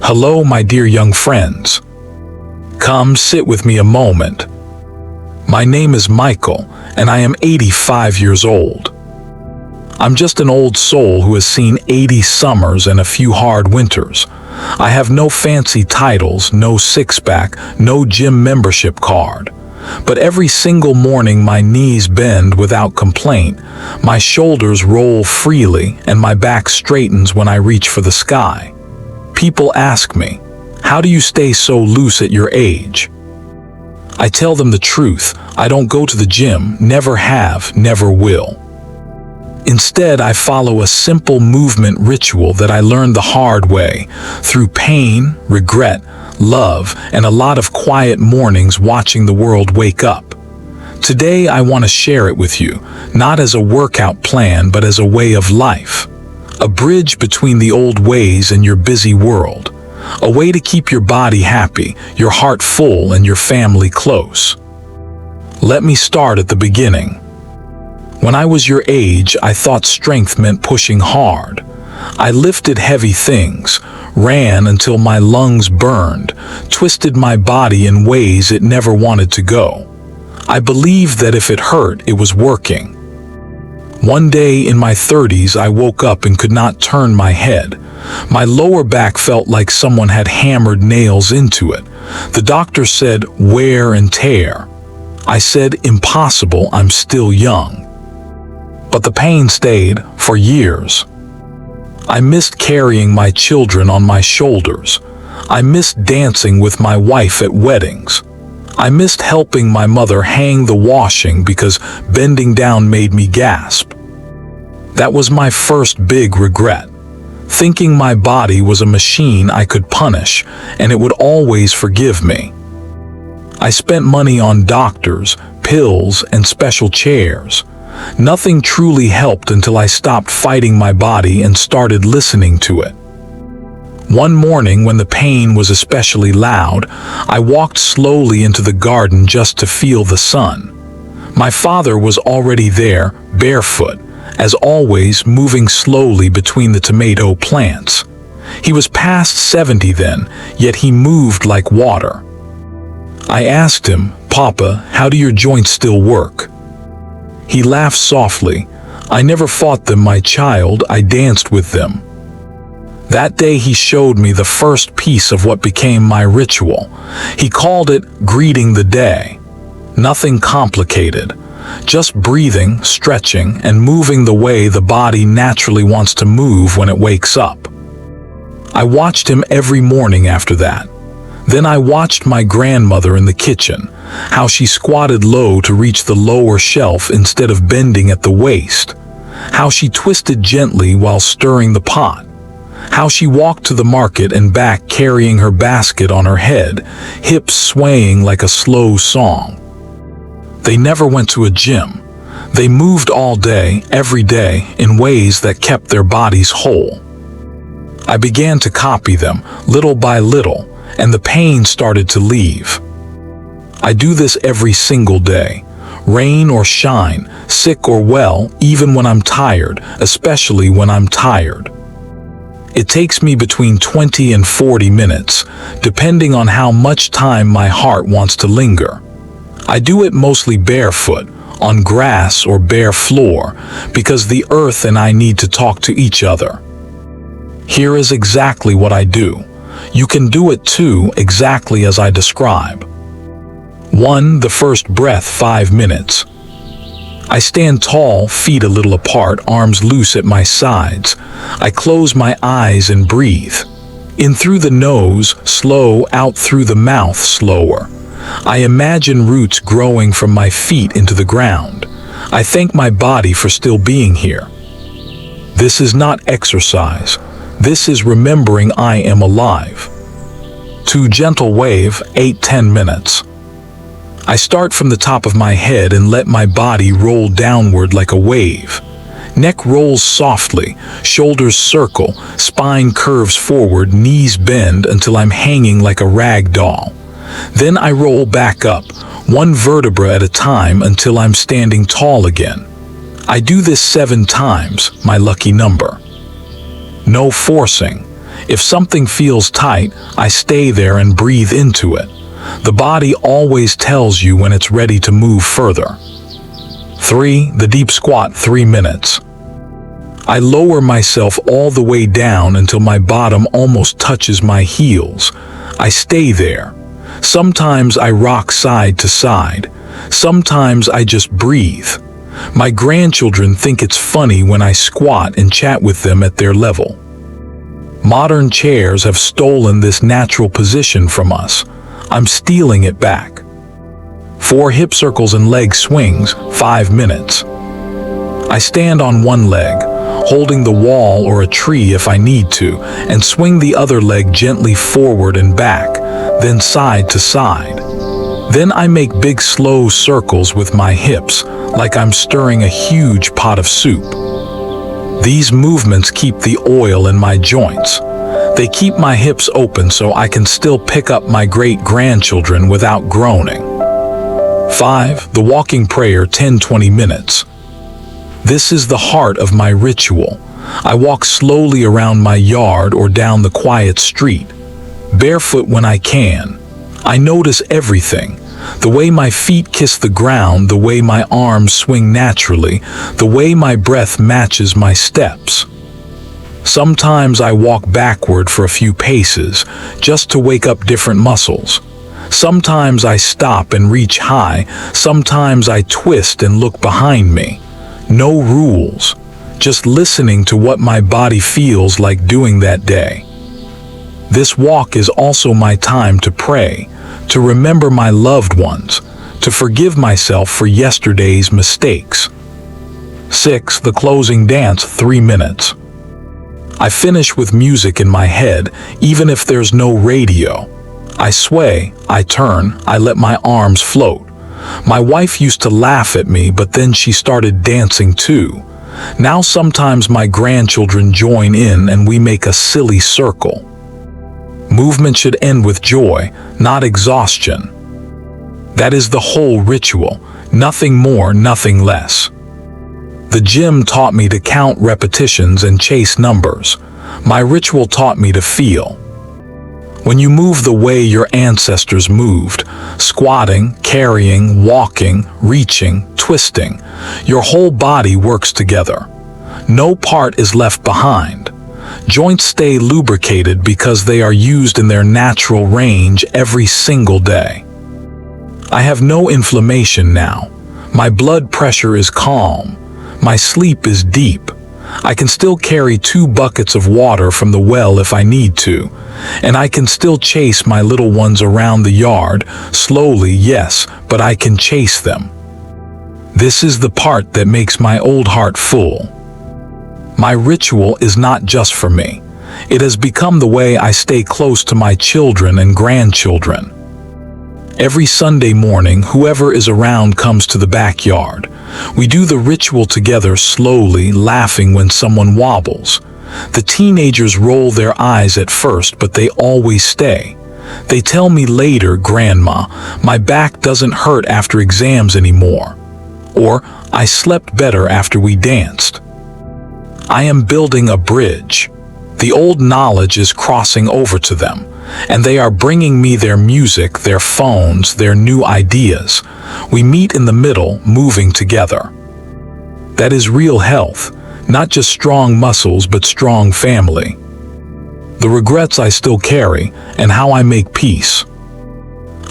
Hello, my dear young friends. Come sit with me a moment. My name is Michael, and I am 85 years old. I'm just an old soul who has seen 80 summers and a few hard winters. I have no fancy titles, no six-pack, no gym membership card. But every single morning my knees bend without complaint, my shoulders roll freely, and my back straightens when I reach for the sky. People ask me, how do you stay so loose at your age? I tell them the truth. I don't go to the gym, never have, never will. Instead, I follow a simple movement ritual that I learned the hard way, through pain, regret, love, and a lot of quiet mornings watching the world wake up. Today, I want to share it with you, not as a workout plan, but as a way of life. A bridge between the old ways and your busy world. A way to keep your body happy, your heart full, and your family close. Let me start at the beginning. When I was your age, I thought strength meant pushing hard. I lifted heavy things, ran until my lungs burned, twisted my body in ways it never wanted to go. I believed that if it hurt, it was working. One day in my 30s, I woke up and could not turn my head. My lower back felt like someone had hammered nails into it. The doctor said, wear and tear. I said, impossible, I'm still young. But the pain stayed for years. I missed carrying my children on my shoulders. I missed dancing with my wife at weddings. I missed helping my mother hang the washing because bending down made me gasp. That was my first big regret, thinking my body was a machine I could punish and it would always forgive me. I spent money on doctors, pills, and special chairs. Nothing truly helped until I stopped fighting my body and started listening to it. One morning, when the pain was especially loud, I walked slowly into the garden just to feel the sun. My father was already there, barefoot, as always, moving slowly between the tomato plants. He was past 70 then, yet he moved like water. I asked him, "Papa, how do your joints still work?" He laughed softly. "I never fought them, my child, I danced with them." That day he showed me the first piece of what became my ritual. He called it greeting the day. Nothing complicated, just breathing, stretching, and moving the way the body naturally wants to move when it wakes up. I watched him every morning after that. Then I watched my grandmother in the kitchen, how she squatted low to reach the lower shelf instead of bending at the waist, how she twisted gently while stirring the pot, how she walked to the market and back carrying her basket on her head, hips swaying like a slow song. They never went to a gym. They moved all day, every day, in ways that kept their bodies whole. I began to copy them, little by little, and the pain started to leave. I do this every single day, rain or shine, sick or well, even when I'm tired, especially when I'm tired. It takes me between 20 and 40 minutes, depending on how much time my heart wants to linger. I do it mostly barefoot, on grass or bare floor, because the earth and I need to talk to each other. Here is exactly what I do. You can do it too, exactly as I describe. 1. The first breath, 5 minutes. I stand tall, feet a little apart, arms loose at my sides. I close my eyes and breathe. In through the nose, slow, out through the mouth, slower. I imagine roots growing from my feet into the ground. I thank my body for still being here. This is not exercise. This is remembering I am alive. 2. Gentle wave, 8-10 minutes. I start from the top of my head and let my body roll downward like a wave. Neck rolls softly, shoulders circle, spine curves forward, knees bend until I'm hanging like a rag doll. Then I roll back up, one vertebra at a time until I'm standing tall again. I do this 7 times, my lucky number. No forcing. If something feels tight, I stay there and breathe into it. The body always tells you when it's ready to move further. 3. The deep squat, 3 minutes. I lower myself all the way down until my bottom almost touches my heels. I stay there. Sometimes I rock side to side. Sometimes I just breathe. My grandchildren think it's funny when I squat and chat with them at their level. Modern chairs have stolen this natural position from us. I'm stealing it back. 4 hip circles and leg swings, 5 minutes. I stand on one leg, holding the wall or a tree if I need to, and swing the other leg gently forward and back, then side to side. Then I make big slow circles with my hips, like I'm stirring a huge pot of soup. These movements keep the oil in my joints. They keep my hips open so I can still pick up my great-grandchildren without groaning. 5. The walking prayer, 10-20 minutes. This is the heart of my ritual. I walk slowly around my yard or down the quiet street, barefoot when I can. I notice everything. The way my feet kiss the ground, the way my arms swing naturally, the way my breath matches my steps. Sometimes I walk backward for a few paces, just to wake up different muscles. Sometimes I stop and reach high, sometimes I twist and look behind me. No rules, just listening to what my body feels like doing that day. This walk is also my time to pray, to remember my loved ones, to forgive myself for yesterday's mistakes. 6. The closing dance, 3 minutes. I finish with music in my head, even if there's no radio. I sway, I turn, I let my arms float. My wife used to laugh at me, but then she started dancing too. Now sometimes my grandchildren join in and we make a silly circle. Movement should end with joy, not exhaustion. That is the whole ritual, nothing more, nothing less. The gym taught me to count repetitions and chase numbers. My ritual taught me to feel. When you move the way your ancestors moved, squatting, carrying, walking, reaching, twisting, your whole body works together. No part is left behind. Joints stay lubricated because they are used in their natural range every single day. I have no inflammation now. My blood pressure is calm. My sleep is deep. I can still carry 2 buckets of water from the well if I need to, and I can still chase my little ones around the yard, slowly, yes, but I can chase them. This is the part that makes my old heart full. My ritual is not just for me. It has become the way I stay close to my children and grandchildren. Every Sunday morning, whoever is around comes to the backyard. We do the ritual together, slowly, laughing when someone wobbles. The teenagers roll their eyes at first, but they always stay. They tell me later, "Grandma, my back doesn't hurt after exams anymore." Or, "I slept better after we danced." I am building a bridge. The old knowledge is crossing over to them, and they are bringing me their music, their phones, their new ideas. We meet in the middle, moving together. That is real health, not just strong muscles but strong family. The regrets I still carry, and how I make peace.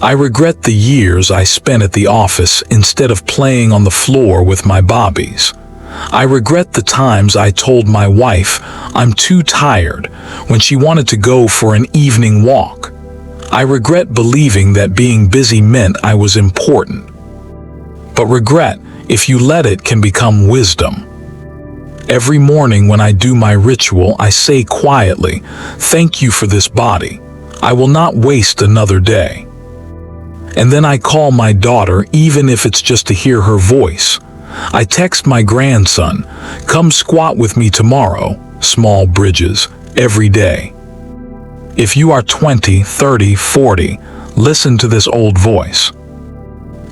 I regret the years I spent at the office instead of playing on the floor with my bobbies. I regret the times I told my wife I'm too tired when she wanted to go for an evening walk. I regret believing that being busy meant I was important. But regret, if you let it, can become wisdom. Every morning when I do my ritual, I say quietly, "Thank you for this body. I will not waste another day." And then I call my daughter, even if it's just to hear her voice. I text my grandson, "Come squat with me tomorrow." Small bridges, every day. If you are 20, 30, 40, listen to this old voice.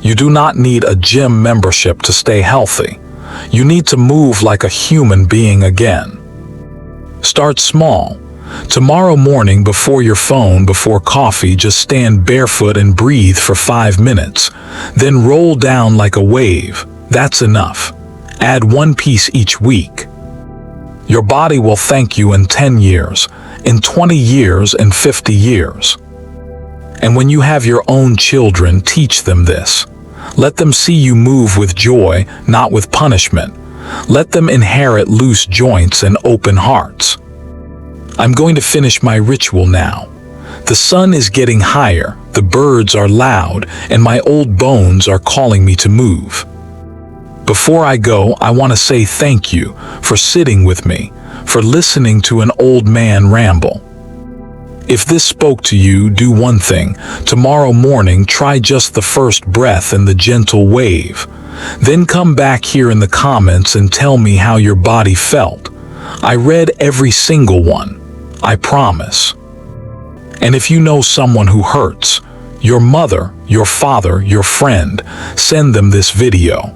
You do not need a gym membership to stay healthy. You need to move like a human being again. Start small. Tomorrow morning before your phone, before coffee, just stand barefoot and breathe for 5 minutes. Then roll down like a wave. That's enough. Add 1 piece each week. Your body will thank you in 10 years, in 20 years, and 50 years. And when you have your own children, teach them this. Let them see you move with joy, not with punishment. Let them inherit loose joints and open hearts. I'm going to finish my ritual now. The sun is getting higher, the birds are loud, and my old bones are calling me to move. Before I go, I want to say thank you for sitting with me, for listening to an old man ramble. If this spoke to you, do one thing. Tomorrow morning, try just the first breath and the gentle wave. Then come back here in the comments and tell me how your body felt. I read every single one, I promise. And if you know someone who hurts, your mother, your father, your friend, send them this video.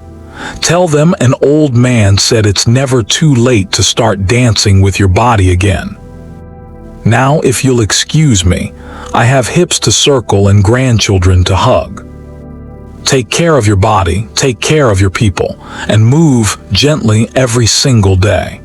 Tell them an old man said it's never too late to start dancing with your body again. Now, if you'll excuse me, I have hips to circle and grandchildren to hug. Take care of your body, take care of your people, and move gently every single day.